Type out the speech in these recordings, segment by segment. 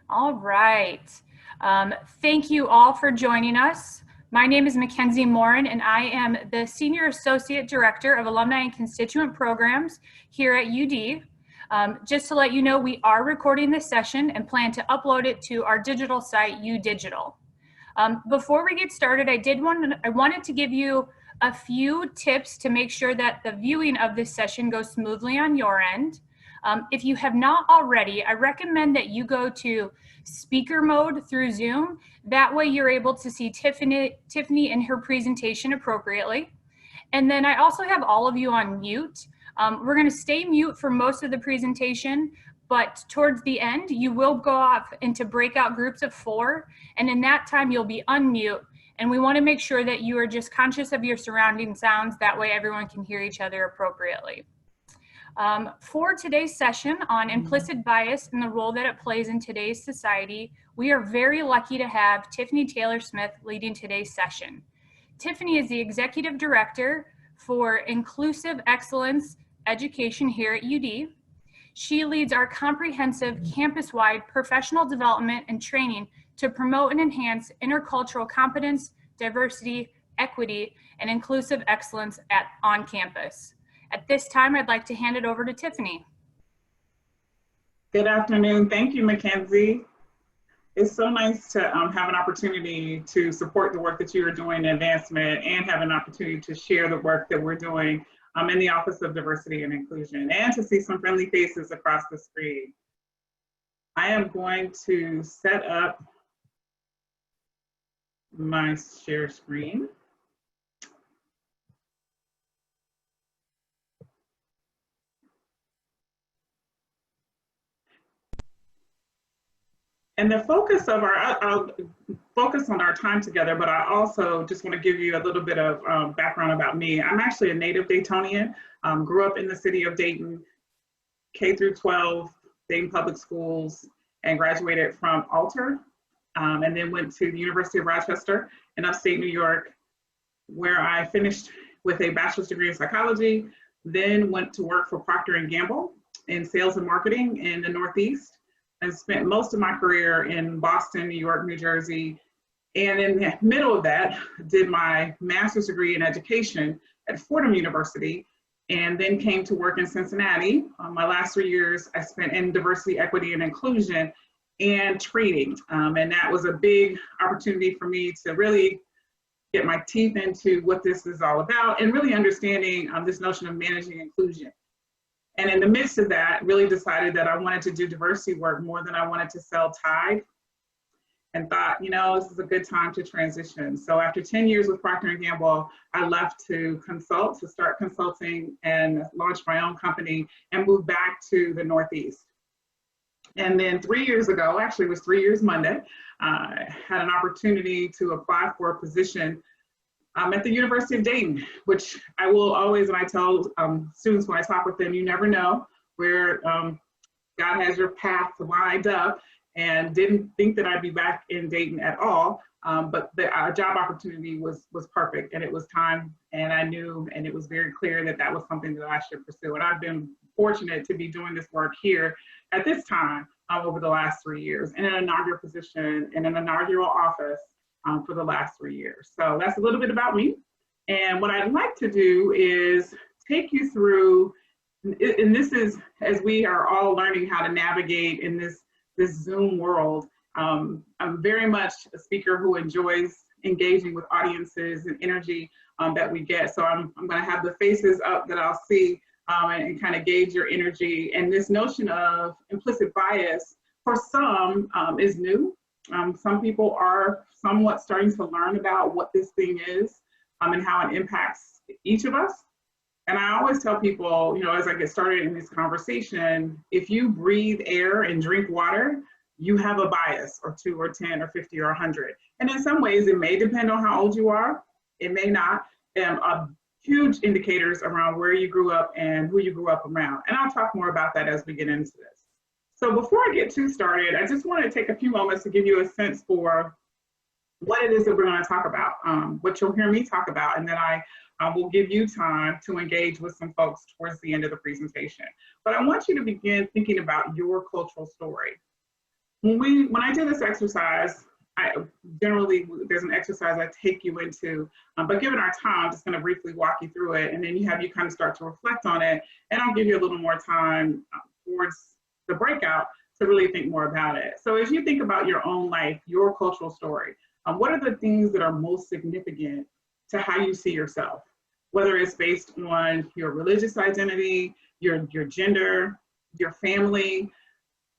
All right. Thank you all for joining us. My name is Mackenzie Morin, and I am the Senior Associate Director of Alumni and Constituent Programs here at UD. Just to let you know, we are recording this session and plan to upload it to our digital site, UDigital. Before we get started, I wanted to give you a few tips to make sure that the viewing of this session goes smoothly on your end. If you have not already, I recommend that you go to speaker mode through Zoom. That way you're able to see Tiffany in her presentation appropriately. And then I also have all of you on mute. We're going to stay mute for most of the presentation, but towards the end, you will go off into breakout groups of 4. And in that time, you'll be unmute. And we want to make sure that you are just conscious of your surrounding sounds. That way everyone can hear each other appropriately. For today's session on implicit bias and the role that it plays in today's society, we are very lucky to have Tiffany Taylor Smith leading today's session. Tiffany is the Executive Director for Inclusive Excellence Education here at UD. She leads our comprehensive campus-wide professional development and training to promote and enhance intercultural competence, diversity, equity, and inclusive excellence on campus. At this time, I'd like to hand it over to Tiffany. Good afternoon. Thank you, Mackenzie. It's so nice to have an opportunity to support the work that you are doing in advancement and have an opportunity to share the work that we're doing in the Office of Diversity and Inclusion, and to see some friendly faces across the screen. I am going to set up my share screen. And the focus of I'll focus on our time together, but I also just want to give you a little bit of background about me. I'm actually a native Daytonian, grew up in the city of Dayton, K through 12, Dayton Public Schools, and graduated from Alter, and then went to the University of Rochester in upstate New York, where I finished with a bachelor's degree in psychology, then went to work for Procter & Gamble in sales and marketing in the Northeast. I spent most of my career in Boston, New York, New Jersey, and in the middle of that, did my master's degree in education at Fordham University, and then came to work in Cincinnati. My last 3 years I spent in diversity, equity, and inclusion and training, and that was a big opportunity for me to really get my teeth into what this is all about and really understanding this notion of managing inclusion. And in the midst of that, really decided that I wanted to do diversity work more than I wanted to sell Tide, and thought, you know, this is a good time to transition. So after 10 years with Procter & Gamble, I left to consult, to start consulting and launch my own company and move back to the Northeast. And then 3 years ago, actually it was 3 years Monday, I had an opportunity to apply for a position at the University of Dayton, which I will always, and I tell students when I talk with them, you never know where God has your path lined up, and didn't think that I'd be back in Dayton at all, but the job opportunity was perfect, and it was time, and I knew, and it was very clear that that was something that I should pursue. And I've been fortunate to be doing this work here at this time over the last 3 years in an inaugural position, in an inaugural office, for the last 3 years. So that's a little bit about me. And what I'd like to do is take you through, and this is as we are all learning how to navigate in this Zoom world. I'm very much a speaker who enjoys engaging with audiences and energy that we get. So I'm gonna have the faces up that I'll see and kind of gauge your energy. And this notion of implicit bias for some is new. Some people are somewhat starting to learn about what this thing is and how it impacts each of us. And I always tell people, you know, as I get started in this conversation, if you breathe air and drink water, you have a bias, or 2 or 10 or 50 or 100. And in some ways, it may depend on how old you are. It may not. Huge indicators around where you grew up and who you grew up around. And I'll talk more about that as we get into this. So before I get too started, I just want to take a few moments to give you a sense for what it is that we're going to talk about, what you'll hear me talk about, and then I will give you time to engage with some folks towards the end of the presentation. But I want you to begin thinking about your cultural story. When I do this exercise, there's an exercise I take you into, but given our time, I'm just going to briefly walk you through it, and then you kind of start to reflect on it, and I'll give you a little more time towards the breakout to really think more about it. So as you think about your own life, your cultural story, what are the things that are most significant to how you see yourself? Whether it's based on your religious identity, your gender, your family,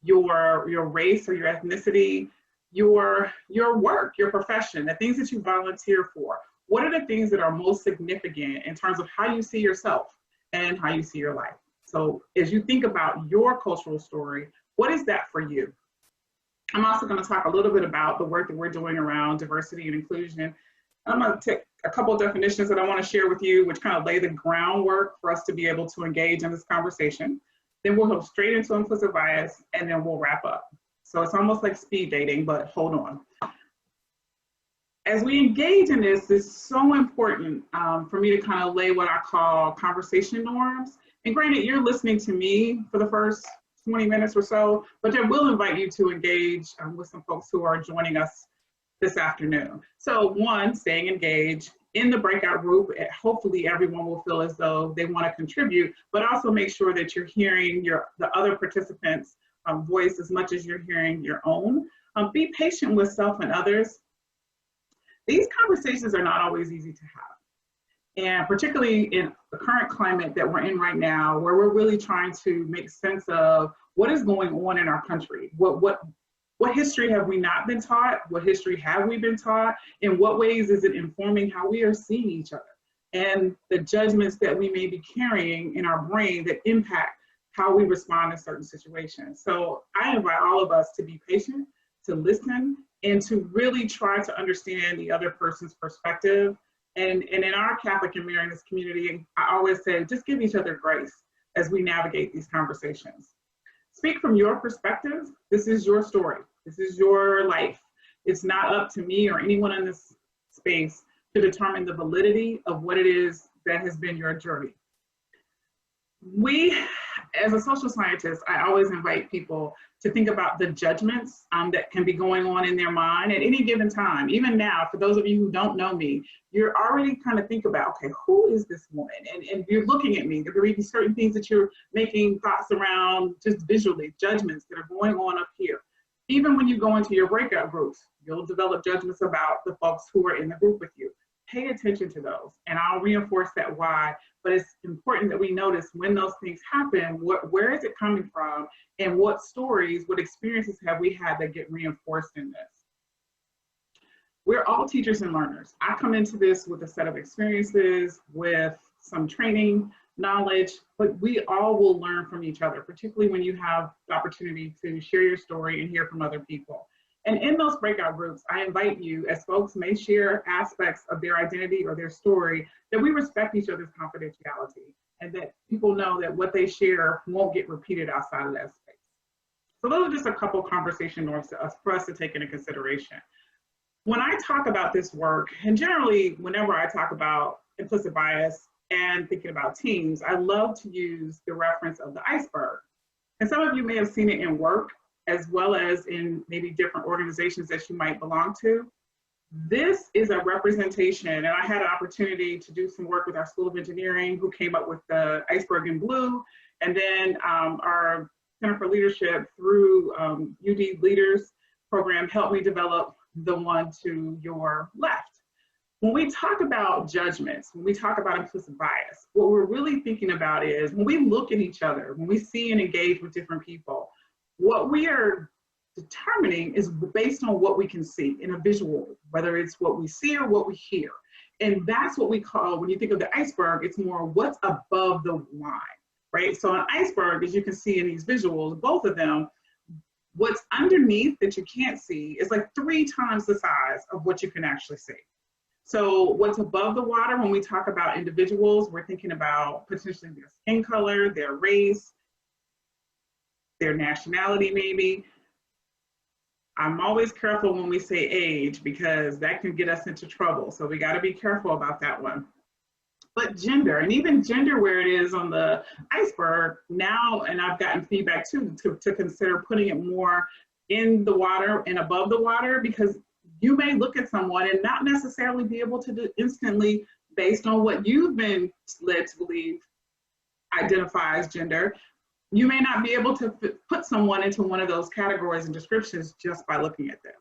your race or your ethnicity, your work, your profession, the things that you volunteer for. What are the things that are most significant in terms of how you see yourself and how you see your life? So as you think about your cultural story, what is that for you? I'm also going to talk a little bit about the work that we're doing around diversity and inclusion. I'm going to take a couple of definitions that I want to share with you, which kind of lay the groundwork for us to be able to engage in this conversation. Then we'll go straight into implicit bias, and then we'll wrap up. So it's almost like speed dating, but hold on. As we engage in this, it's so important for me to kind of lay what I call conversation norms. And granted, you're listening to me for the first 20 minutes or so, but I will invite you to engage with some folks who are joining us this afternoon. So one, staying engaged in the breakout group. Hopefully everyone will feel as though they want to contribute, but also make sure that you're hearing the other participants' voice as much as you're hearing your own. Be patient with self and others. These conversations are not always easy to have. And particularly in the current climate that we're in right now, where we're really trying to make sense of what is going on in our country. What history have we not been taught? What history have we been taught? In what ways is it informing how we are seeing each other? And the judgments that we may be carrying in our brain that impact how we respond in certain situations. So I invite all of us to be patient, to listen, and to really try to understand the other person's perspective. And in our Catholic and Marianist community, I always say, just give each other grace as we navigate these conversations. Speak from your perspective. This is your story. This is your life. It's not up to me or anyone in this space to determine the validity of what it is that has been your journey. As a social scientist, I always invite people to think about the judgments that can be going on in their mind at any given time. Even now, for those of you who don't know me, you're already kind of think about, okay, who is this woman? And you're looking at me. There may be certain things that you're making thoughts around just visually, judgments that are going on up here. Even when you go into your breakout groups, you'll develop judgments about the folks who are in the group with you. Pay attention to those, and I'll reinforce that why, but it's important that we notice when those things happen, where is it coming from, and what stories, what experiences have we had that get reinforced in this. We're all teachers and learners. I come into this with a set of experiences, with some training, knowledge, but we all will learn from each other, particularly when you have the opportunity to share your story and hear from other people. And in those breakout groups, I invite you, as folks may share aspects of their identity or their story, that we respect each other's confidentiality and that people know that what they share won't get repeated outside of that space. So those are just a couple conversation norms for us to take into consideration. When I talk about this work, and generally whenever I talk about implicit bias and thinking about teams, I love to use the reference of the iceberg. And some of you may have seen it in work, as well as in maybe different organizations that you might belong to. This is a representation, and I had an opportunity to do some work with our School of Engineering, who came up with the iceberg in blue, and then our Center for Leadership through UD Leaders program helped me develop the one to your left. When we talk about judgments, when we talk about implicit bias, what we're really thinking about is when we look at each other, when we see and engage with different people, what we are determining is based on what we can see in a visual, whether it's what we see or what we hear. And that's what we call, when you think of the iceberg, it's more what's above the line, right? So an iceberg, as you can see in these visuals, both of them, what's underneath that you can't see is like 3 times the size of what you can actually see. So what's above the water, when we talk about individuals, we're thinking about potentially their skin color, their race, their nationality maybe. I'm always careful when we say age because that can get us into trouble. So we got to be careful about that one. But gender, and even gender where it is on the iceberg now, and I've gotten feedback too, to consider putting it more in the water and above the water, because you may look at someone and not necessarily be able to instantly, based on what you've been led to believe identify as gender, you may not be able to put someone into one of those categories and descriptions just by looking at them.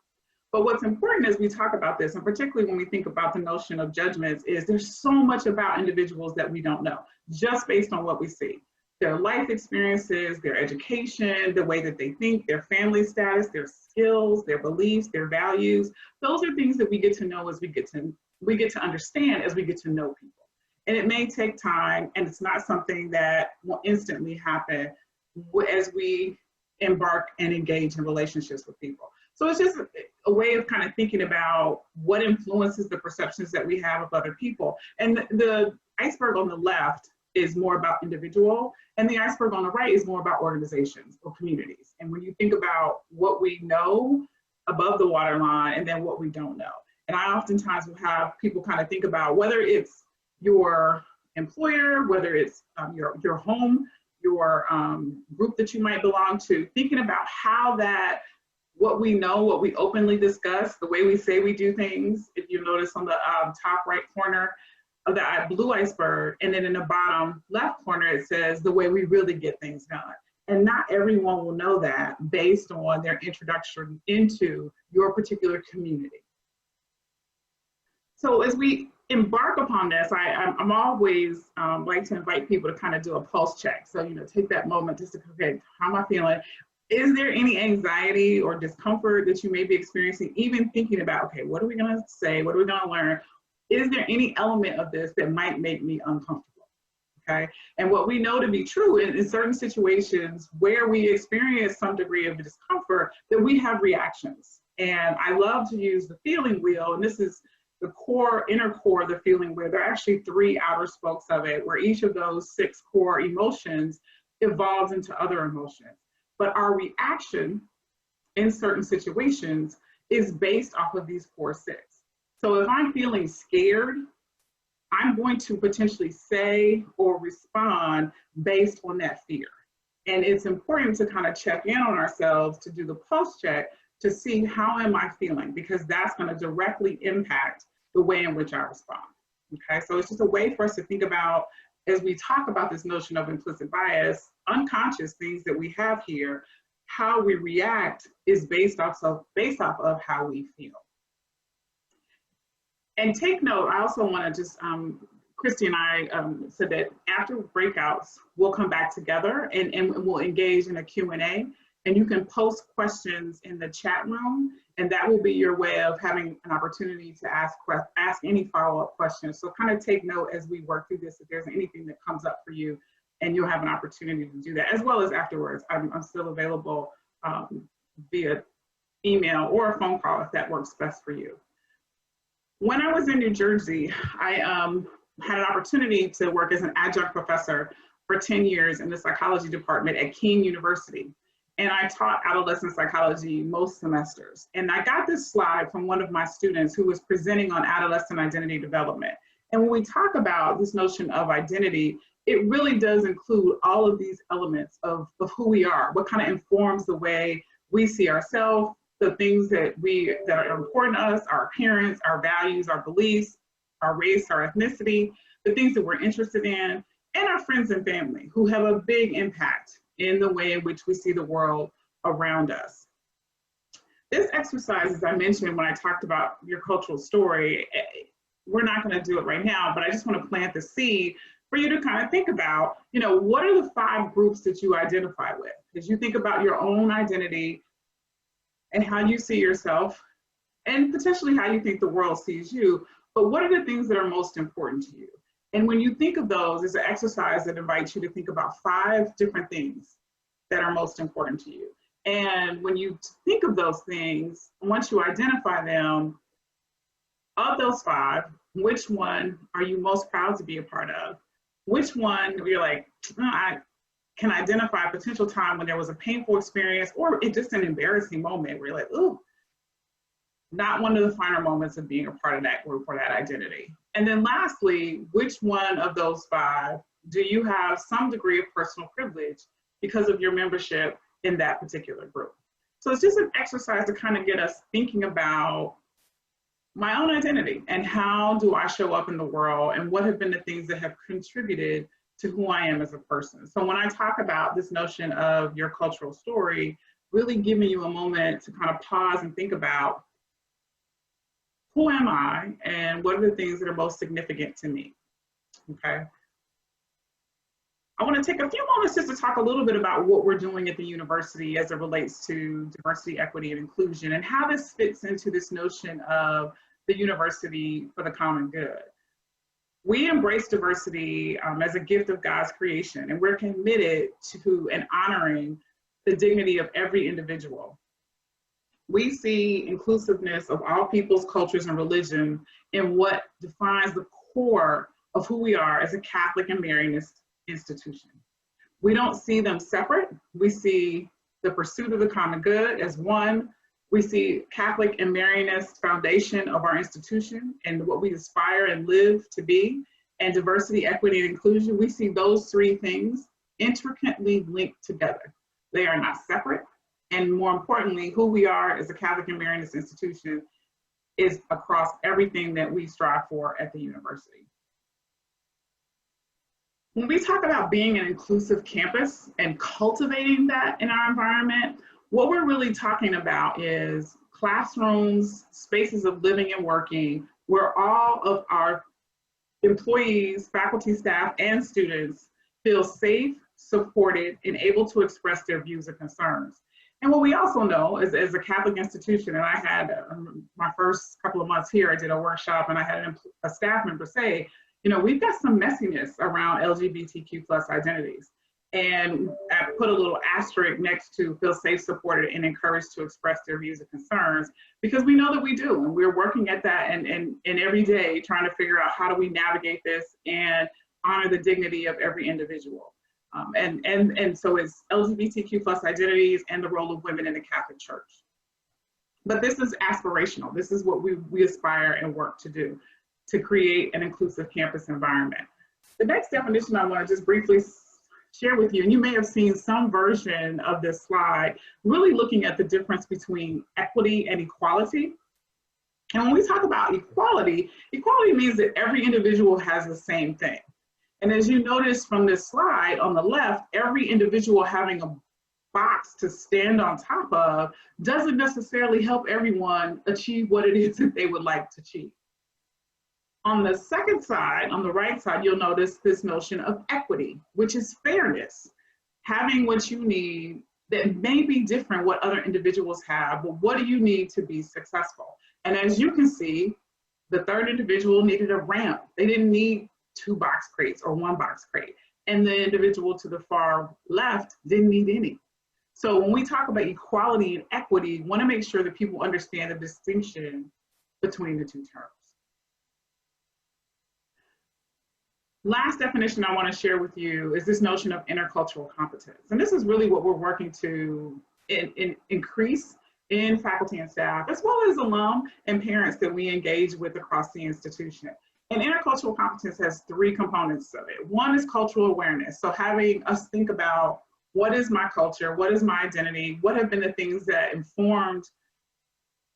But what's important as we talk about this, and particularly when we think about the notion of judgments, is there's so much about individuals that we don't know, just based on what we see. Their life experiences, their education, the way that they think, their family status, their skills, their beliefs, their values. Those are things that we get to know as we get to understand as we get to know people. And it may take time, and it's not something that will instantly happen as we embark and engage in relationships with people. So it's just a way of kind of thinking about what influences the perceptions that we have of other people. And the iceberg on the left is more about individual, and the iceberg on the right is more about organizations or communities. And when you think about what we know above the waterline and then what we don't know. And I oftentimes will have people kind of think about whether it's your employer, whether it's your home, your group that you might belong to, thinking about how that, what we know, what we openly discuss, the way we say we do things. If you notice on the top right corner of the blue iceberg, and then in the bottom left corner, it says the way we really get things done. And not everyone will know that based on their introduction into your particular community. So as we embark upon this, I'm always like to invite people to kind of do a pulse check. So, take that moment just to, okay, how am I feeling? Is there any anxiety or discomfort that you may be experiencing, even thinking about, okay, what are we gonna say? What are we gonna learn? Is there any element of this that might make me uncomfortable, okay? And what we know to be true in certain situations where we experience some degree of discomfort, that we have reactions. And I love to use the feeling wheel, and this is the inner core of the feeling wheel. There are actually 3 outer spokes of it, where each of those 6 core emotions evolves into other emotions. But our reaction in certain situations is based off of these 4 6. So if I'm feeling scared, I'm going to potentially say or respond based on that fear. And it's important to kind of check in on ourselves, to do the pulse check, to see how am I feeling, because that's going to directly impact the way in which I respond. Okay, so it's just a way for us to think about, as we talk about this notion of implicit bias, unconscious things that we have here, how we react is based off of how we feel. And take note, I also want to just, Christy and I said that after breakouts, we'll come back together and we'll engage in a Q&A. And you can post questions in the chat room, and that will be your way of having an opportunity to ask any follow-up questions. So kind of take note as we work through this, if there's anything that comes up for you, and you'll have an opportunity to do that, as well as afterwards. I'm still available via email or a phone call if that works best for you. When I was in New Jersey, I had an opportunity to work as an adjunct professor for 10 years in the psychology department at King University. And I taught adolescent psychology most semesters. And I got this slide from one of my students who was presenting on adolescent identity development. And when we talk about this notion of identity, it really does include all of these elements of who we are, what kind of informs the way we see ourselves, the things that are important to us, our appearance, our values, our beliefs, our race, our ethnicity, the things that we're interested in, and our friends and family who have a big impact in the way in which we see the world around us. This exercise, as I mentioned when I talked about your cultural story, we're not going to do it right now, but I just want to plant the seed for you to kind of think about, what are the 5 groups that you identify with? As you think about your own identity and how you see yourself, and potentially how you think the world sees you, but what are the things that are most important to you? And when you think of those, it's an exercise that invites you to think about 5 different things that are most important to you. And when you think of those things, once you identify them, of those 5, which one are you most proud to be a part of? Which one you're like, I can identify a potential time when there was a painful experience or just an embarrassing moment where you're like, ooh, not one of the finer moments of being a part of that group or that identity. And then lastly, which one of those 5 do you have some degree of personal privilege because of your membership in that particular group? So it's just an exercise to kind of get us thinking about my own identity and how do I show up in the world and what have been the things that have contributed to who I am as a person. So when I talk about this notion of your cultural story, really giving you a moment to kind of pause and think about who am I and what are the things that are most significant to me, okay? I want to take a few moments just to talk a little bit about what we're doing at the university as it relates to diversity, equity, and inclusion, and how this fits into this notion of the university for the common good. We embrace diversity as a gift of God's creation, and we're committed to and honoring the dignity of every individual. We see inclusiveness of all peoples, cultures, and religion in what defines the core of who we are as a Catholic and Marianist institution. We don't see them separate. We see the pursuit of the common good as one. We see Catholic and Marianist foundation of our institution and what we aspire and live to be, and diversity, equity, and inclusion. We see those three things intricately linked together. They are not separate. And more importantly, who we are as a Catholic and Marianist institution is across everything that we strive for at the university. When we talk about being an inclusive campus and cultivating that in our environment, what we're really talking about is classrooms, spaces of living and working, where all of our employees, faculty, staff, and students feel safe, supported, and able to express their views and concerns. And what we also know is, as a Catholic institution, and I had my first couple of months here, I did a workshop and I had a staff member say, you know, we've got some messiness around LGBTQ+ identities. And I put a little asterisk next to feel safe, supported, and encouraged to express their views and concerns, because we know that we do. And we're working at that and every day trying to figure out how do we navigate this and honor the dignity of every individual. And so it's LGBTQ+ identities and the role of women in the Catholic Church. But this is aspirational. This is what we aspire and work to do, to create an inclusive campus environment. The next definition I want to just briefly share with you, and you may have seen some version of this slide, really looking at the difference between equity and equality. And when we talk about equality, equality means that every individual has the same thing. And as you notice from this slide on the left, every individual having a box to stand on top of doesn't necessarily help everyone achieve what it is that they would like to achieve. On the second side, on the right side, you'll notice this notion of equity, which is fairness, having what you need that may be different what other individuals have, but what do you need to be successful? And as you can see, the third individual needed a ramp. They didn't need 2 box crates or 1 box crate. And the individual to the far left didn't need any. So when we talk about equality and equity, we want to make sure that people understand the distinction between the two terms. Last definition I want to share with you is this notion of intercultural competence. And this is really what we're working to increase in faculty and staff, as well as alum and parents that we engage with across the institution. And intercultural competence has 3 components of it. One is cultural awareness. So having us think about what is my culture, what is my identity, what have been the things that informed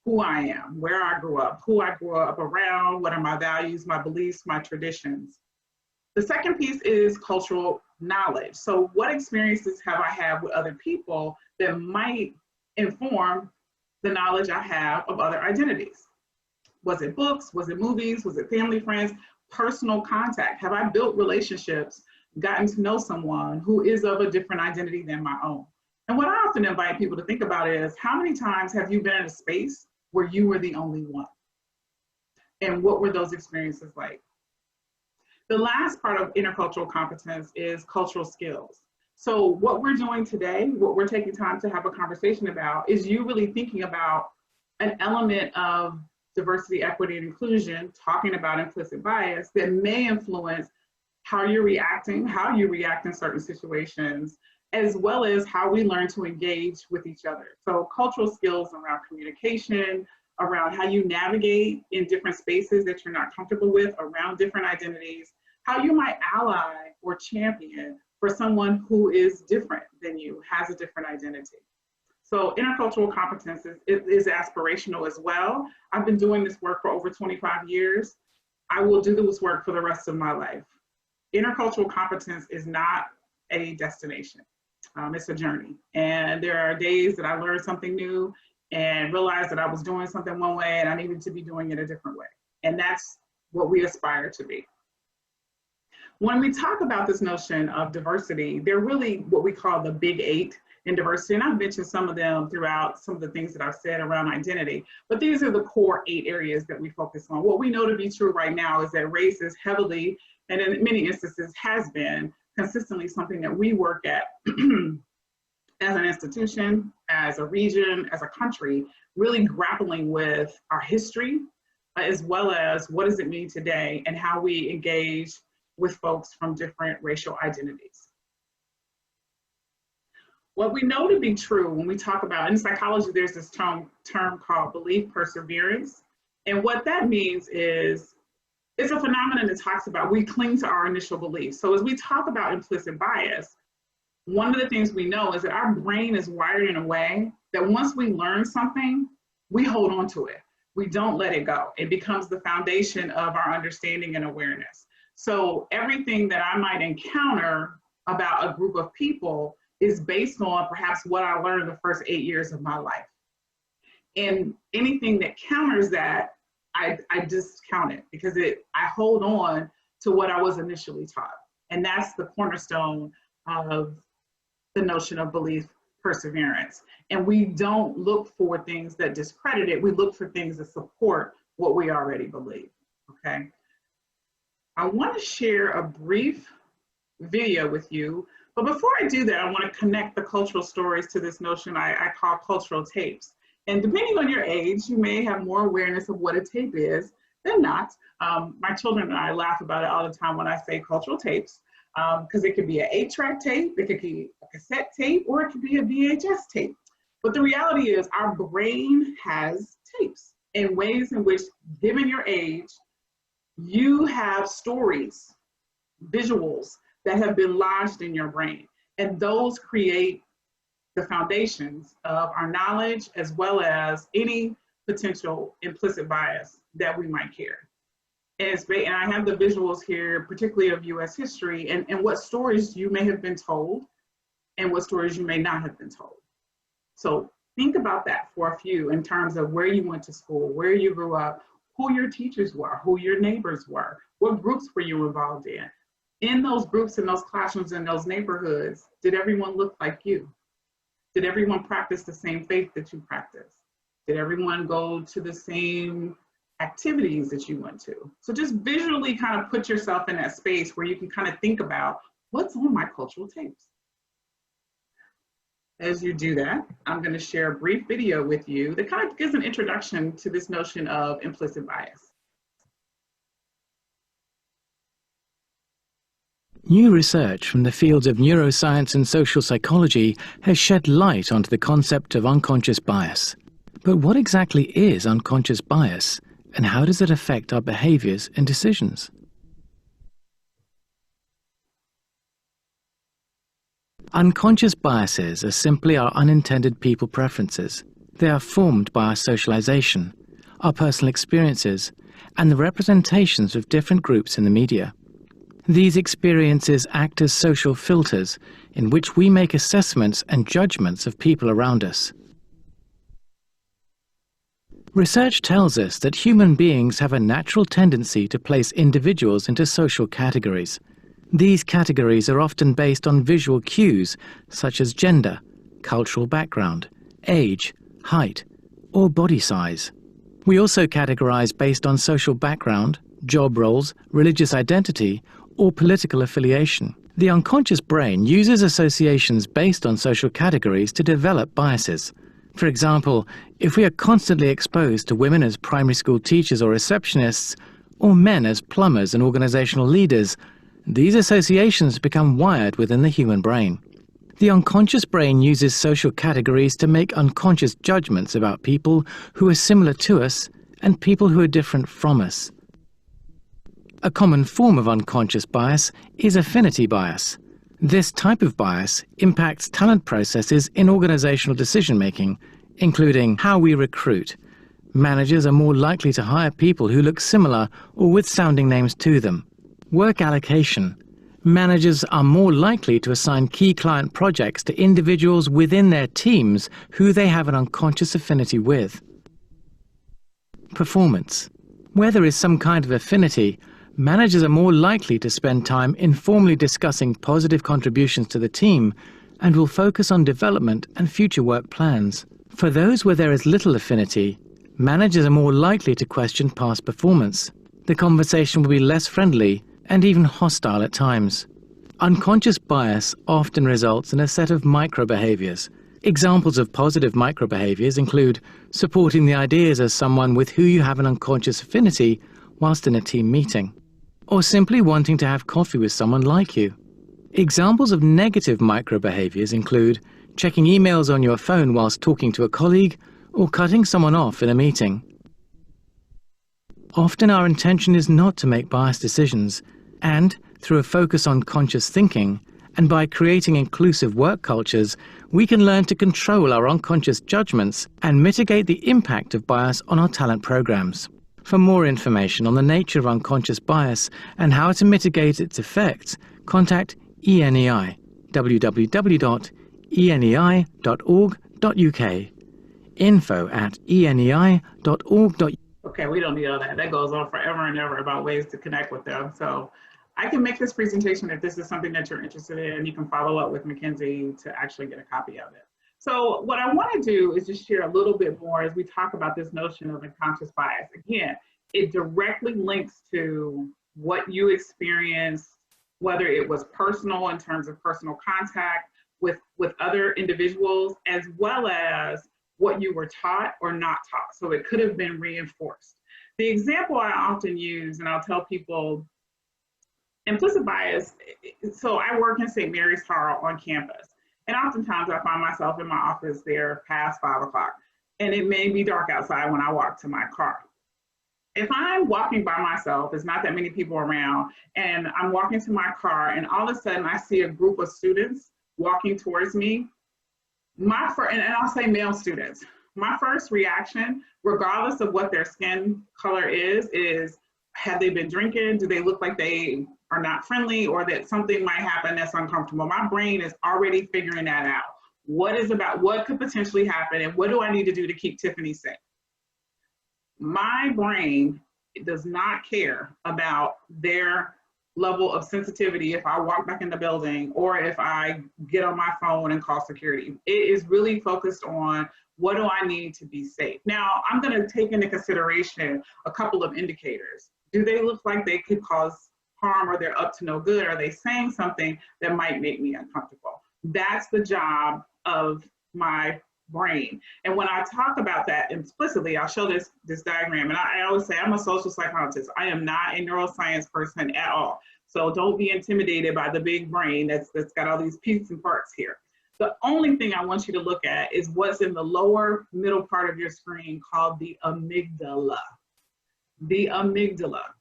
who I am, where I grew up, who I grew up around, what are my values, my beliefs, my traditions. The second piece is cultural knowledge. So what experiences have I had with other people that might inform the knowledge I have of other identities? Was it books? Was it movies? Was it family, friends? Personal contact. Have I built relationships, gotten to know someone who is of a different identity than my own? And what I often invite people to think about is, how many times have you been in a space where you were the only one? And what were those experiences like? The last part of intercultural competence is cultural skills. So what we're doing today, what we're taking time to have a conversation about, is you really thinking about an element of diversity, equity, and inclusion, talking about implicit bias that may influence how you're reacting, how you react in certain situations, as well as how we learn to engage with each other. So cultural skills around communication, around how you navigate in different spaces that you're not comfortable with, around different identities, how you might ally or champion for someone who is different than you, has a different identity. So intercultural competence is aspirational as well. I've been doing this work for over 25 years. I will do this work for the rest of my life. Intercultural competence is not a destination. It's a journey. And there are days that I learned something new and realized that I was doing something one way and I needed to be doing it a different way. And that's what we aspire to be. When we talk about this notion of diversity, they're really what we call the big 8 in diversity. And I've mentioned some of them throughout some of the things that I've said around identity, but these are the core 8 areas that we focus on. What we know to be true right now is that race is heavily, and in many instances has been consistently something that we work at as an institution, as a region, as a country, really grappling with our history, as well as what does it mean today and how we engage with folks from different racial identities. What we know to be true when we talk about, in psychology, there's this term called belief perseverance. And what that means is, it's a phenomenon that talks about we cling to our initial beliefs. So as we talk about implicit bias, one of the things we know is that our brain is wired in a way that once we learn something, we hold on to it. We don't let it go. It becomes the foundation of our understanding and awareness. So everything that I might encounter about a group of people is based on perhaps what I learned the first 8 years of my life. And anything that counters that, I discount it because I hold on to what I was initially taught. And that's the cornerstone of the notion of belief perseverance. And we don't look for things that discredit it. We look for things that support what we already believe, okay? I want to share a brief video with you, but before I do that, I want to connect the cultural stories to this notion I call cultural tapes. And depending on your age, you may have more awareness of what a tape is than not. My children and I laugh about it all the time when I say cultural tapes, because it could be an 8-track tape, it could be a cassette tape, or it could be a VHS tape. But the reality is our brain has tapes in ways in which, given your age, you have stories, visuals that have been lodged in your brain. And those create the foundations of our knowledge as well as any potential implicit bias that we might carry. And I have the visuals here, particularly of US history and what stories you may have been told and what stories you may not have been told. So think about that for a few in terms of where you went to school, where you grew up, who your teachers were, who your neighbors were, what groups were you involved in. In those groups, in those classrooms, in those neighborhoods, did everyone look like you? Did everyone practice the same faith that you practice? Did everyone go to the same activities that you went to? So just visually kind of put yourself in that space where you can kind of think about what's on my cultural tapes. As you do that, I'm going to share a brief video with you that kind of gives an introduction to this notion of implicit bias. New research from the fields of neuroscience and social psychology has shed light onto the concept of unconscious bias. But what exactly is unconscious bias, and how does it affect our behaviors and decisions? Unconscious biases are simply our unintended people preferences. They are formed by our socialization, our personal experiences, and the representations of different groups in the media. These experiences act as social filters in which we make assessments and judgments of people around us. Research tells us that human beings have a natural tendency to place individuals into social categories. These categories are often based on visual cues such as gender, cultural background, age, height, or body size. We also categorize based on social background, job roles, religious identity, or political affiliation. The unconscious brain uses associations based on social categories to develop biases. For example, if we are constantly exposed to women as primary school teachers or receptionists, or men as plumbers and organizational leaders, these associations become wired within the human brain. The unconscious brain uses social categories to make unconscious judgments about people who are similar to us and people who are different from us. A common form of unconscious bias is affinity bias. This type of bias impacts talent processes in organizational decision-making, including how we recruit. Managers are more likely to hire people who look similar or with sounding names to them. Work allocation. Managers are more likely to assign key client projects to individuals within their teams who they have an unconscious affinity with. Performance. Where there is some kind of affinity, managers are more likely to spend time informally discussing positive contributions to the team and will focus on development and future work plans. For those where there is little affinity, managers are more likely to question past performance. The conversation will be less friendly and even hostile at times. Unconscious bias often results in a set of micro-behaviors. Examples of positive micro-behaviors include supporting the ideas of someone with who you have an unconscious affinity whilst in a team meeting, or simply wanting to have coffee with someone like you. Examples of negative micro-behaviors include checking emails on your phone whilst talking to a colleague, or cutting someone off in a meeting. Often our intention is not to make biased decisions, and through a focus on conscious thinking, and by creating inclusive work cultures, we can learn to control our unconscious judgments and mitigate the impact of bias on our talent programs. For more information on the nature of unconscious bias and how to mitigate its effects, contact ENEI, www.enei.org.uk. info@enei.org.uk. Okay, we don't need all that. That goes on forever and ever about ways to connect with them. So I can make this presentation if this is something that you're interested in. You can follow up with Mackenzie to actually get a copy of it. So what I want to do is just share a little bit more as we talk about this notion of unconscious bias. Again, it directly links to what you experienced, whether it was personal in terms of personal contact with other individuals, as well as what you were taught or not taught. So it could have been reinforced. The example I often use, and I'll tell people, implicit bias. So I work in St. Mary's Harl on campus. And oftentimes I find myself in my office there past 5 o'clock. And it may be dark outside when I walk to my car. If I'm walking by myself, there's not that many people around, and I'm walking to my car, and all of a sudden I see a group of students walking towards me, and I'll say male students, my first reaction, regardless of what their skin color is have they been drinking? Do they look like they are not friendly, or that something might happen that's uncomfortable? My brain is already figuring that out. What could potentially happen, and what do I need to do to keep Tiffany safe? My brain does not care about their level of sensitivity if I walk back in the building or if I get on my phone and call security. It is really focused on what do I need to be safe. Now, I'm going to take into consideration a couple of indicators. Do they look like they could cause harm, or they're up to no good? Are they saying something that might make me uncomfortable? That's the job of my brain. And when I talk about that explicitly, I'll show this diagram. And I always say I'm a social psychologist. I am not a neuroscience person at all. So don't be intimidated by the big brain that's got all these pieces and parts here. The only thing I want you to look at is what's in the lower middle part of your screen called the amygdala. The amygdala.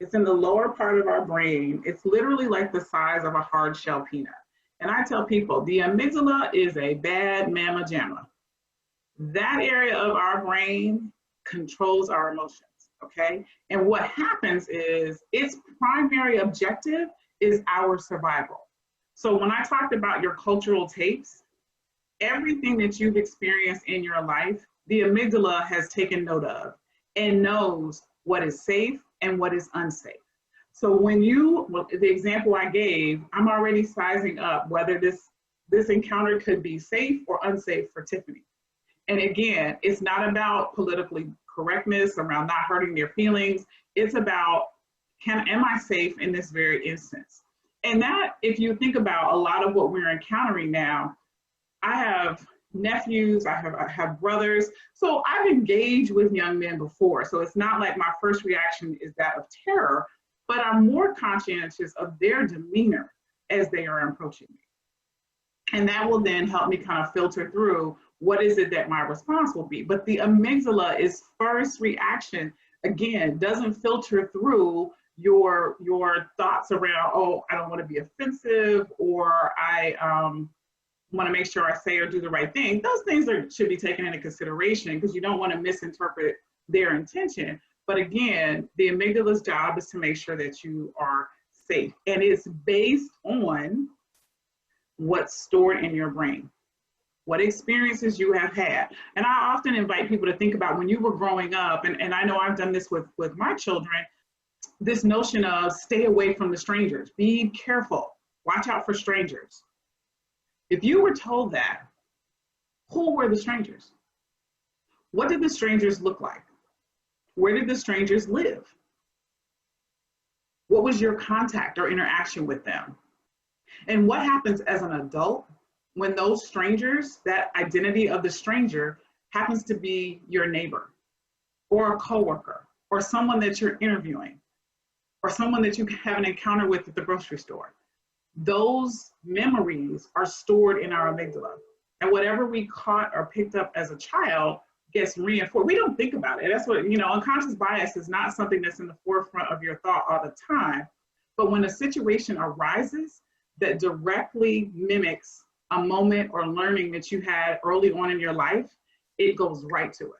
It's in the lower part of our brain. It's literally like the size of a hard shell peanut. And I tell people, the amygdala is a bad mamma jamma. That area of our brain controls our emotions, okay? And what happens is its primary objective is our survival. So when I talked about your cultural tapes, everything that you've experienced in your life, the amygdala has taken note of and knows what is safe and what is unsafe. So when the example I gave, I'm already sizing up whether this encounter could be safe or unsafe for Tiffany. And again, it's not about politically correctness around not hurting their feelings. It's about, am I safe in this very instance? And that, if you think about a lot of what we're encountering now, I have nephews, I have brothers. So I've engaged with young men before. So it's not like my first reaction is that of terror, but I'm more conscientious of their demeanor as they are approaching me. And that will then help me kind of filter through what is it that my response will be. But the amygdala is first reaction, again, doesn't filter through your thoughts around, oh, I don't want to be offensive, or I want to make sure I say or do the right thing. Those things should be taken into consideration because you don't want to misinterpret their intention. But again, the amygdala's job is to make sure that you are safe. And it's based on what's stored in your brain, what experiences you have had. And I often invite people to think about when you were growing up, and I know I've done this with my children, this notion of stay away from the strangers, be careful, watch out for strangers. If you were told that, who were the strangers? What did the strangers look like? Where did the strangers live? What was your contact or interaction with them? And what happens as an adult when those strangers, that identity of the stranger happens to be your neighbor or a coworker or someone that you're interviewing or someone that you have an encounter with at the grocery store? Those memories are stored in our amygdala. And whatever we caught or picked up as a child gets reinforced. We don't think about it. That's what, unconscious bias is not something that's in the forefront of your thought all the time. But when a situation arises that directly mimics a moment or learning that you had early on in your life, it goes right to it.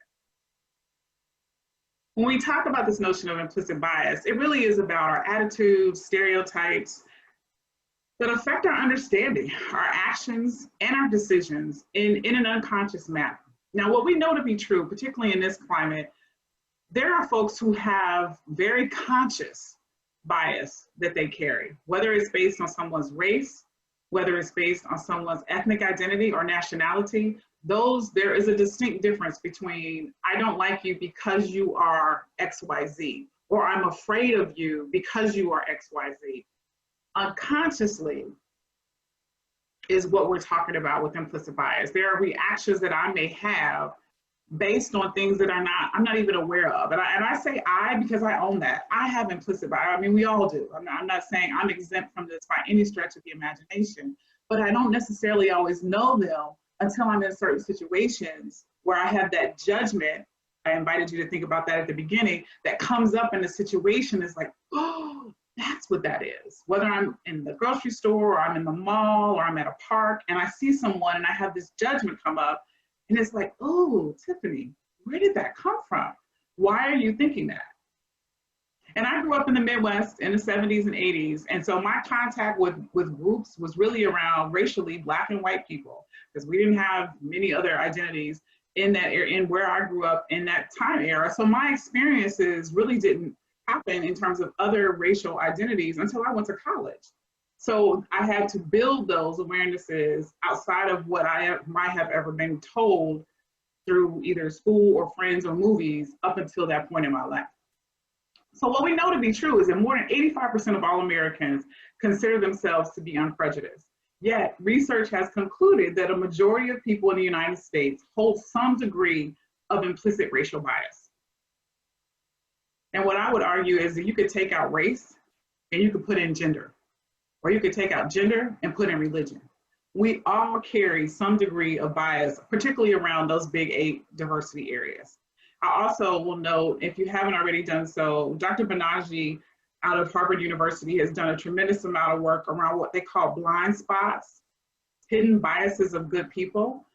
When we talk about this notion of implicit bias, it really is about our attitudes, stereotypes, that affect our understanding, our actions, and our decisions in an unconscious manner. Now, what we know to be true, particularly in this climate, there are folks who have very conscious bias that they carry, whether it's based on someone's race, whether it's based on someone's ethnic identity or nationality. There is a distinct difference between I don't like you because you are XYZ, or I'm afraid of you because you are XYZ. Unconsciously is what we're talking about with implicit bias. There are reactions that I may have based on things that I'm not even aware of. And I say I because I own that. I have implicit bias. I mean, we all do. I'm not saying I'm exempt from this by any stretch of the imagination, but I don't necessarily always know them until I'm in certain situations where I have that judgment. I invited you to think about that at the beginning, that comes up in the situation is like, oh, that's what that is. Whether I'm in the grocery store or I'm in the mall or I'm at a park and I see someone and I have this judgment come up and it's like, oh, Tiffany, where did that come from? Why are you thinking that? And I grew up in the Midwest in the 70s and 80s. And so my contact with groups was really around racially Black and white people, because we didn't have many other identities in that area, in where I grew up in that time era. So my experiences really didn't happen in terms of other racial identities until I went to college. So I had to build those awarenesses outside of what I might have ever been told through either school or friends or movies up until that point in my life. So what we know to be true is that more than 85% of all Americans consider themselves to be unprejudiced. Yet research has concluded that a majority of people in the United States hold some degree of implicit racial bias. And what I would argue is that you could take out race and you could put in gender, or you could take out gender and put in religion. We all carry some degree of bias, particularly around those big 8 diversity areas. I also will note, if you haven't already done so, Dr. Banaji out of Harvard University has done a tremendous amount of work around what they call blind spots, hidden biases of good people.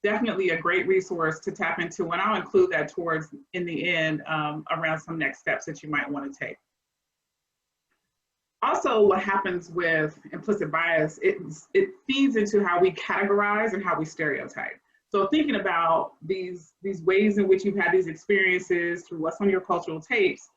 Definitely a great resource to tap into, and I'll include that towards in the end around some next steps that you might want to take. Also, what happens with implicit bias, it feeds into how we categorize and how we stereotype. So thinking about these ways in which you've had these experiences through what's on your cultural tapes,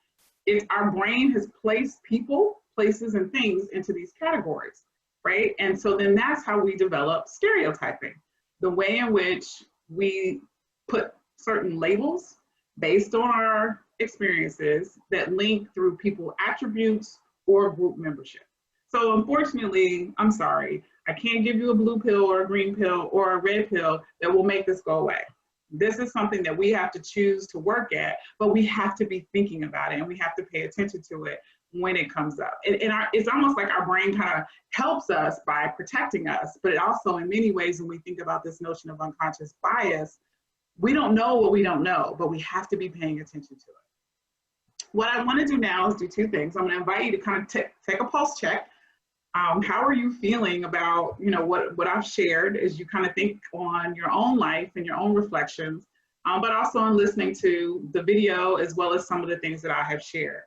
our brain has placed people, places, and things into these categories, right? And so then that's how we develop stereotyping. The way in which we put certain labels based on our experiences that link through people attributes or group membership. So unfortunately, I'm sorry, I can't give you a blue pill or a green pill or a red pill that will make this go away. This is something that we have to choose to work at, but we have to be thinking about it and we have to pay attention to it when it comes up. It's almost like our brain kind of helps us by protecting us, but it also in many ways, when we think about this notion of unconscious bias, we don't know what we don't know, but we have to be paying attention to it. what I want to do now is do two things. I'm going to invite you to kind of take a pulse check. How are you feeling about, what I've shared as you kind of think on your own life and your own reflections, but also in listening to the video as well as some of the things that I have shared.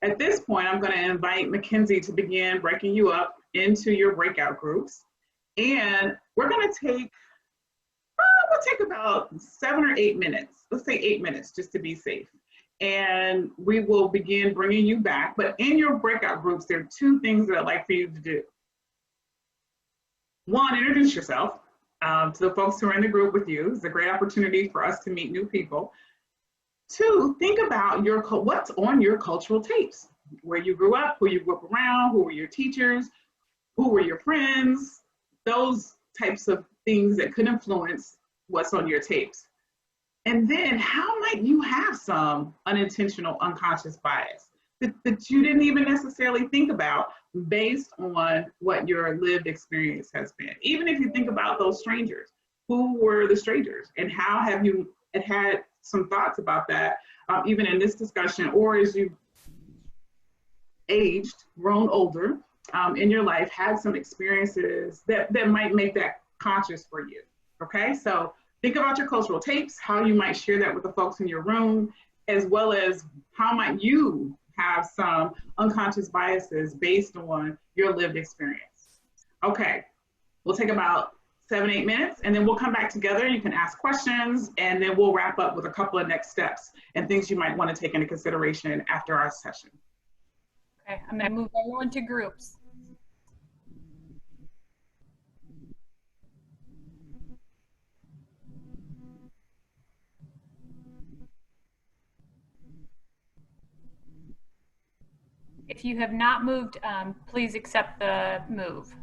At this point, I'm going to invite Mackenzie to begin breaking you up into your breakout groups. And we're going to take, we'll take about 7 or 8 minutes. Let's say 8 minutes just to be safe. And we will begin bringing you back. But in your breakout groups, there are two things that I'd like for you to do. One, introduce yourself to the folks who are in the group with you. It's a great opportunity for us to meet new people. Two, think about what's on your cultural tapes, where you grew up, who you grew up around, who were your teachers, who were your friends, those types of things that could influence what's on your tapes. And then how might you have some unintentional unconscious bias that you didn't even necessarily think about based on what your lived experience has been? Even if you think about those strangers, who were the strangers and how have you had some thoughts about that, even in this discussion, or as you aged, grown older in your life, had some experiences that might make that conscious for you, okay? So think about your cultural tapes, how you might share that with the folks in your room, as well as how might you have some unconscious biases based on your lived experience. Okay, we'll take about 7, 8 minutes, and then we'll come back together. You can ask questions, and then we'll wrap up with a couple of next steps and things you might want to take into consideration after our session. Okay, I'm going to move everyone to groups. If you have not moved, please accept the move.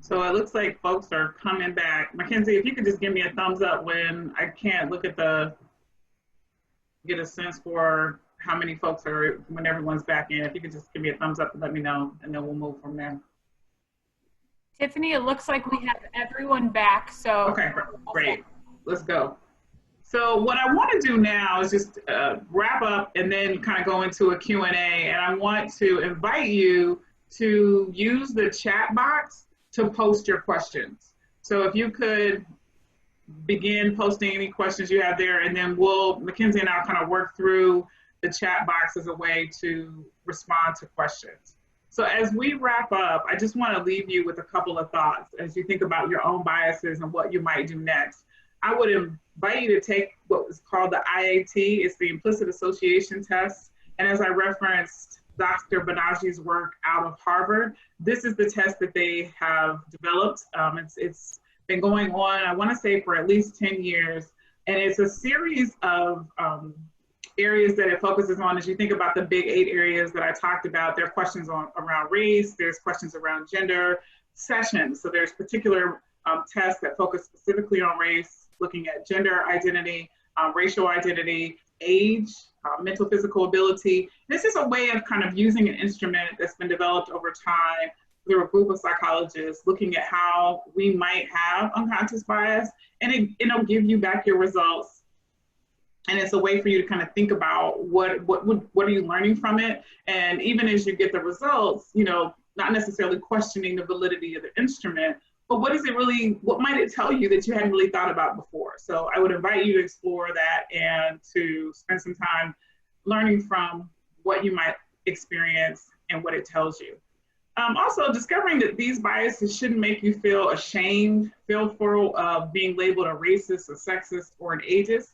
So it looks like folks are coming back. Mackenzie, if you could just give me a thumbs up when I can't look at get a sense for how many folks are, when everyone's back in. If you could just give me a thumbs up and let me know, and then we'll move from there. Tiffany, it looks like we have everyone back, so. Okay, great. Let's go. So what I want to do now is just wrap up and then kind of go into a Q&A. And I want to invite you to use the chat box to post your questions. So if you could begin posting any questions you have there, and then Mackenzie and I'll kind of work through the chat box as a way to respond to questions. So as we wrap up, I just want to leave you with a couple of thoughts as you think about your own biases and what you might do next. I would invite you to take what was called the IAT. It's the Implicit Association Test. And as I referenced Dr. Banaji's work out of Harvard, this is the test that they have developed. It's been going on, I want to say, for at least 10 years. And it's a series of areas that it focuses on. As you think about the big 8 areas that I talked about, there are questions around race, there's questions around gender, sessions. So there's particular tests that focus specifically on race, looking at gender identity, racial identity, age, mental physical ability. This is a way of kind of using an instrument that's been developed over time through a group of psychologists, looking at how we might have unconscious bias, and it'll give you back your results. And it's a way for you to kind of think about what are you learning from it? And even as you get the results, you know, not necessarily questioning the validity of the instrument, but what might it tell you that you hadn't really thought about before? So I would invite you to explore that and to spend some time learning from what you might experience and what it tells you. Also, discovering that these biases shouldn't make you feel ashamed, fearful of being labeled a racist, a sexist, or an ageist.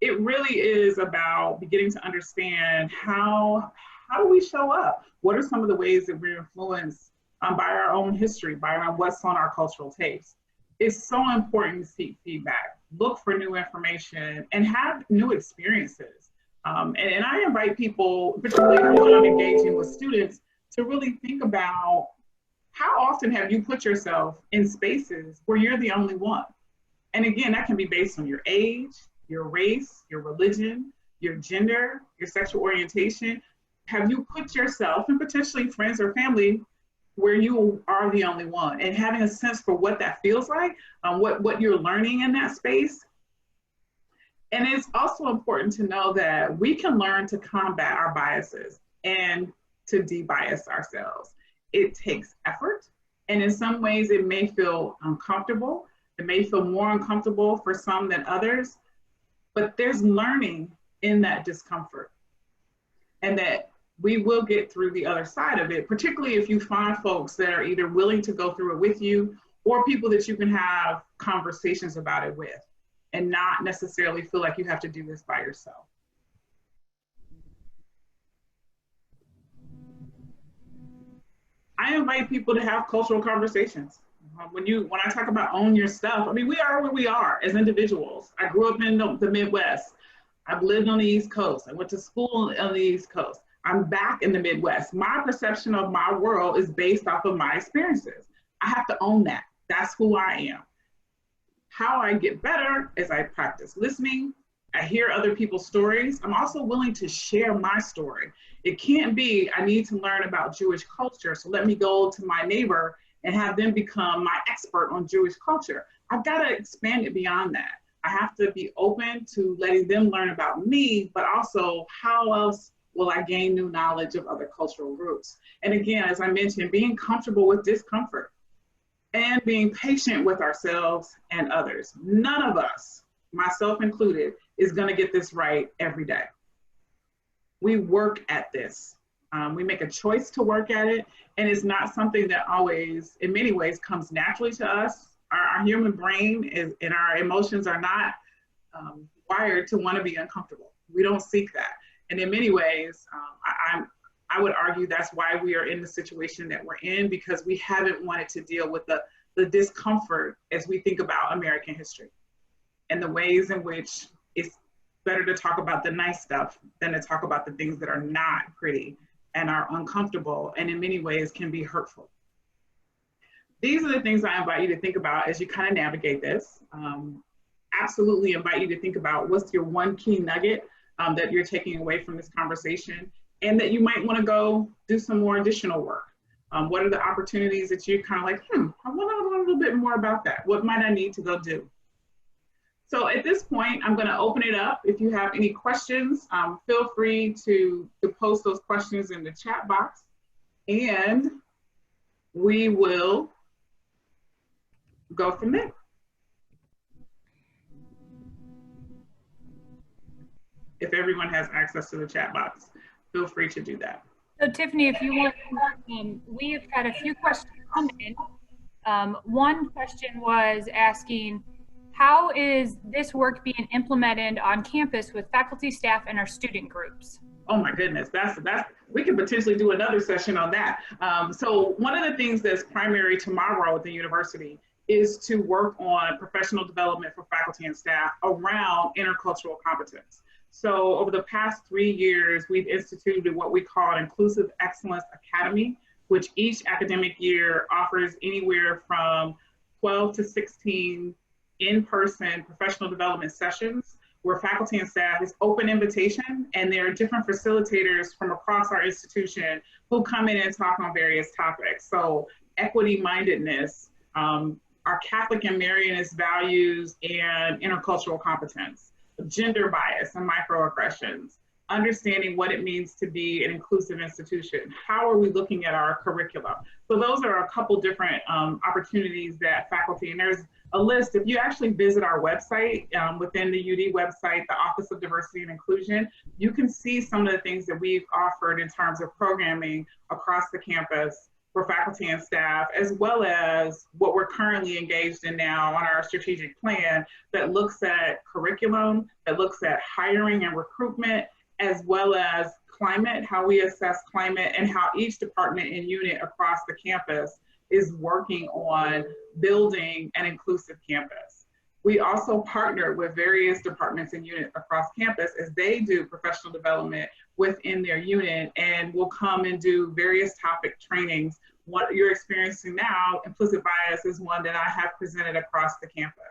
It really is about beginning to understand how do we show up? What are some of the ways that we're influenced by our own history, by what's on our cultural tapes? It's so important to seek feedback, look for new information, and have new experiences. And I invite people, particularly when I'm engaging with students, to really think about how often have you put yourself in spaces where you're the only one? And again, that can be based on your age, your race, your religion, your gender, your sexual orientation. Have you put yourself, and potentially friends or family, where you are the only one, and having a sense for what that feels like, what you're learning in that space? And it's also important to know that we can learn to combat our biases and to de-bias ourselves. It takes effort, and in some ways it may feel uncomfortable. It may feel more uncomfortable for some than others, but there's learning in that discomfort, and that we will get through the other side of it, particularly if you find folks that are either willing to go through it with you or people that you can have conversations about it with and not necessarily feel like you have to do this by yourself. I invite people to have cultural conversations. When I talk about own your stuff, I mean, we are where we are as individuals. I grew up in the Midwest. I've lived on the East Coast. I went to school on the East Coast. I'm back in the Midwest. My perception of my world is based off of my experiences. I have to own that. That's who I am. How I get better is I practice listening. I hear other people's stories. I'm also willing to share my story. It can't be, I need to learn about Jewish culture, so let me go to my neighbor and have them become my expert on Jewish culture. I've got to expand it beyond that. I have to be open to letting them learn about me, but also how else will I gain new knowledge of other cultural groups? And again, as I mentioned, being comfortable with discomfort and being patient with ourselves and others. None of us, myself included, is going to get this right every day. We work at this. We make a choice to work at it, and it's not something that always, in many ways, comes naturally to us. Our human brain and our emotions are not wired to want to be uncomfortable. We don't seek that. And in many ways, I would argue that's why we are in the situation that we're in, because we haven't wanted to deal with the discomfort as we think about American history and the ways in which it's better to talk about the nice stuff than to talk about the things that are not pretty and are uncomfortable and in many ways can be hurtful. these are the things I invite you to think about as you kind of navigate this. Absolutely invite you to think about what's your one key nugget that you're taking away from this conversation, and that you might want to go do some more additional work. What are the opportunities that you're kind of like, I want to learn a little bit more about that. What might I need to go do? So at this point, I'm going to open it up. If you have any questions, feel free to post those questions in the chat box, and we will go from there. If everyone has access to the chat box, feel free to do that. So Tiffany, if you want, we've had a few questions come in. One question was asking, how is this work being implemented on campus with faculty, staff, and our student groups? Oh my goodness, that's we could potentially do another session on that. So one of the things that's primary to my role at the university is to work on professional development for faculty and staff around intercultural competence. So over the past 3 years, we've instituted what we call an Inclusive Excellence Academy, which each academic year offers anywhere from 12 to 16 in-person professional development sessions where faculty and staff is open invitation, and there are different facilitators from across our institution who come in and talk on various topics. So equity-mindedness, our Catholic and Marianist values and intercultural competence, gender bias and microaggressions, understanding what it means to be an inclusive institution. How are we looking at our curriculum? So those are a couple different opportunities that faculty, and there's a list. If you actually visit our website, within the UD website, the Office of Diversity and Inclusion, you can see some of the things that we've offered in terms of programming across the campus for faculty and staff, as well as what we're currently engaged in now on our strategic plan that looks at curriculum, that looks at hiring and recruitment, as well as climate, how we assess climate, and how each department and unit across the campus is working on building an inclusive campus. We also partner with various departments and units across campus as they do professional development within their unit, and will come and do various topic trainings. What you're experiencing now, implicit bias, is one that I have presented across the campus.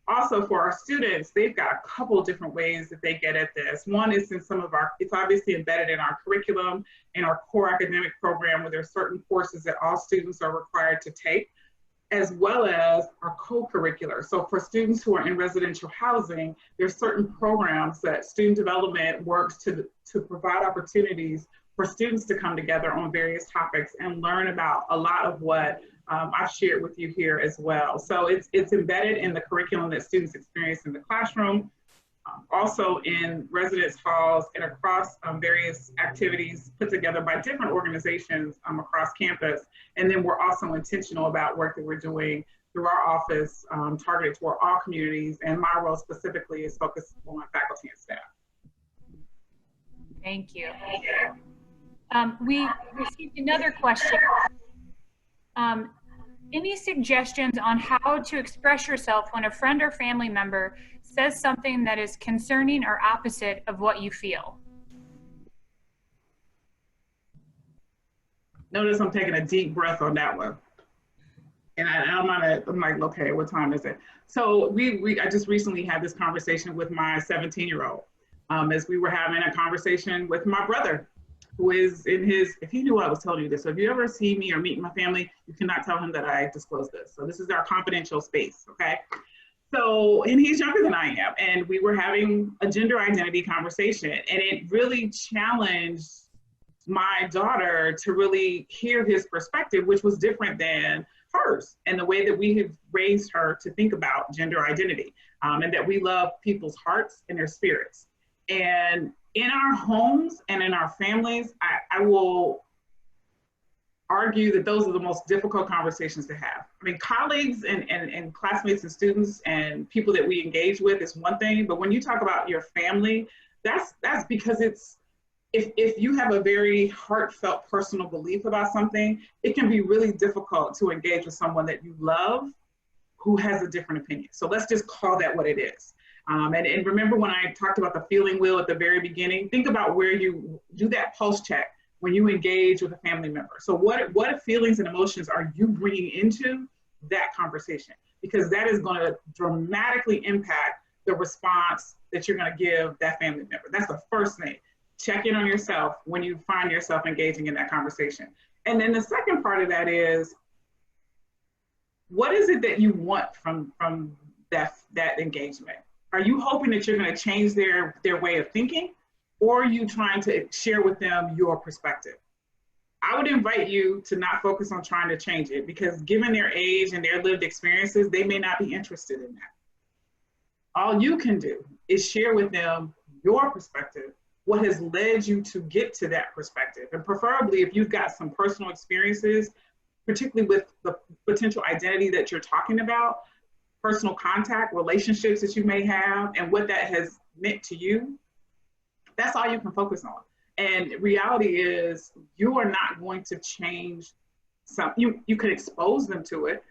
Also for our students, they've got a couple different ways that they get at this. One is in some of our, it's obviously embedded in our curriculum, in our core academic program, where there's certain courses that all students are required to take, as well as our co-curricular. So for students who are in residential housing, there's certain programs that student development works to provide opportunities for students to come together on various topics and learn about a lot of what I've shared with you here as well. So it's embedded in the curriculum that students experience in the classroom, also in residence halls and across various activities put together by different organizations across campus. And then we're also intentional about work that we're doing through our office targeted toward all communities. And my role specifically is focused on faculty and staff. Thank you. We received another question. Any suggestions on how to express yourself when a friend or family member says something that is concerning or opposite of what you feel? Notice I'm taking a deep breath on that one. And I'm like, okay, what time is it? So I just recently had this conversation with my 17-year-old as we were having a conversation with my brother, who is in his, if he knew I was telling you this, so if you ever see me or meet my family, you cannot tell him that I disclosed this. So this is our confidential space, okay? So, and he's younger than I am, and we were having a gender identity conversation, and it really challenged my daughter to really hear his perspective, which was different than hers, and the way that we have raised her to think about gender identity, and that we love people's hearts and their spirits. And in our homes and in our families, I will argue that those are the most difficult conversations to have. I mean, colleagues and classmates and students and people that we engage with is one thing, but when you talk about your family, that's because it's, if you have a very heartfelt personal belief about something, it can be really difficult to engage with someone that you love who has a different opinion. So let's just call that what it is. And remember when I talked about the feeling wheel at the very beginning, think about where you do that pulse check when you engage with a family member? So what feelings and emotions are you bringing into that conversation? Because that is going to dramatically impact the response that you're going to give that family member. That's the first thing. Check in on yourself when you find yourself engaging in that conversation. And then the second part of that is, what is it that you want from that engagement? Are you hoping that you're going to change their way of thinking, or are you trying to share with them your perspective? I would invite you to not focus on trying to change it, because given their age and their lived experiences, they may not be interested in that. All you can do is share with them your perspective, what has led you to get to that perspective. And preferably, if you've got some personal experiences, particularly with the potential identity that you're talking about, personal contact, relationships that you may have, and what that has meant to you, that's all you can focus on. And reality is, you are not going to change some, you can expose them to it.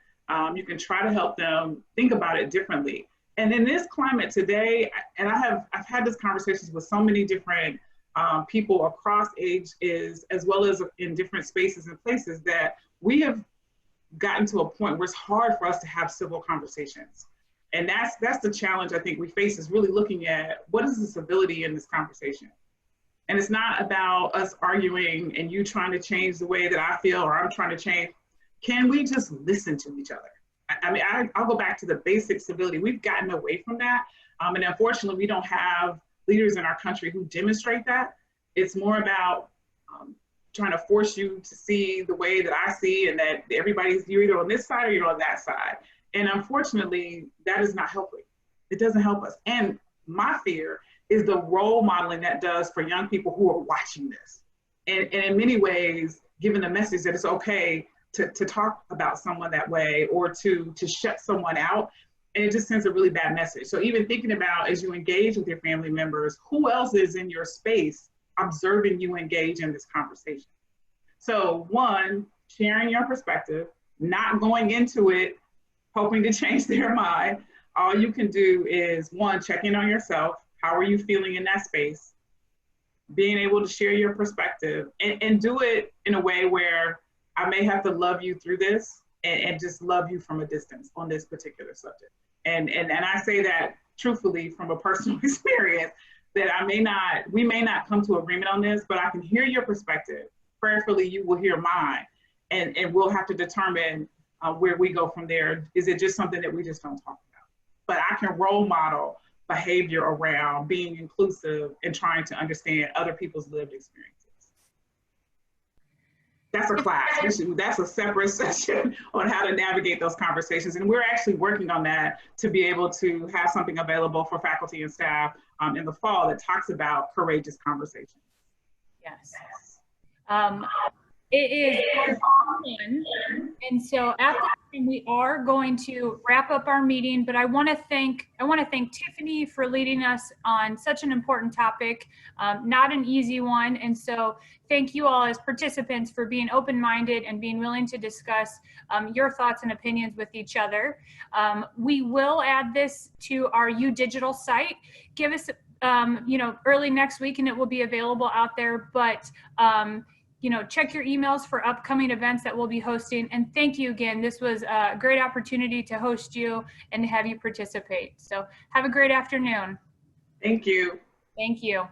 You can try to help them think about it differently. And in this climate today, and I've had these conversations with so many different people across ages, as well as in different spaces and places, that we have gotten to a point where it's hard for us to have civil conversations. And that's the challenge I think we face, is really looking at what is the civility in this conversation. And it's not about us arguing and you trying to change the way that I feel or I'm trying to change. Can we just listen to each other? I mean, I'll go back to the basic civility. We've gotten away from that. And unfortunately, we don't have leaders in our country who demonstrate that. It's more about trying to force you to see the way that I see, and that you're either on this side or you're on that side. And unfortunately, that is not helping. It doesn't help us. And my fear is the role modeling that does for young people who are watching this. And in many ways, giving the message that it's okay to talk about someone that way, or to shut someone out. And it just sends a really bad message. So even thinking about, as you engage with your family members, who else is in your space observing you engage in this conversation? So one, sharing your perspective, not going into it hoping to change their mind. All you can do is, one, check in on yourself. How are you feeling in that space? Being able to share your perspective, and do it in a way where I may have to love you through this, and just love you from a distance on this particular subject. And I say that truthfully from a personal experience, that we may not come to agreement on this, but I can hear your perspective. Prayerfully, you will hear mine, and we'll have to determine where we go from there. Is it just something that we just don't talk about? But I can role model behavior around being inclusive and trying to understand other people's lived experiences. That's a class. That's a separate session on how to navigate those conversations. And we're actually working on that to be able to have something available for faculty and staff in the fall that talks about courageous conversations. Yes. It is fun. And so at this time, we are going to wrap up our meeting, but I want to thank Tiffany for leading us on such an important topic, not an easy one. And so thank you all as participants for being open-minded and being willing to discuss your thoughts and opinions with each other. We will add this to our UDigital site. Give us, early next week, and it will be available out there. But check your emails for upcoming events that we'll be hosting. And thank you again. This was a great opportunity to host you and have you participate. So have a great afternoon. Thank you. Thank you.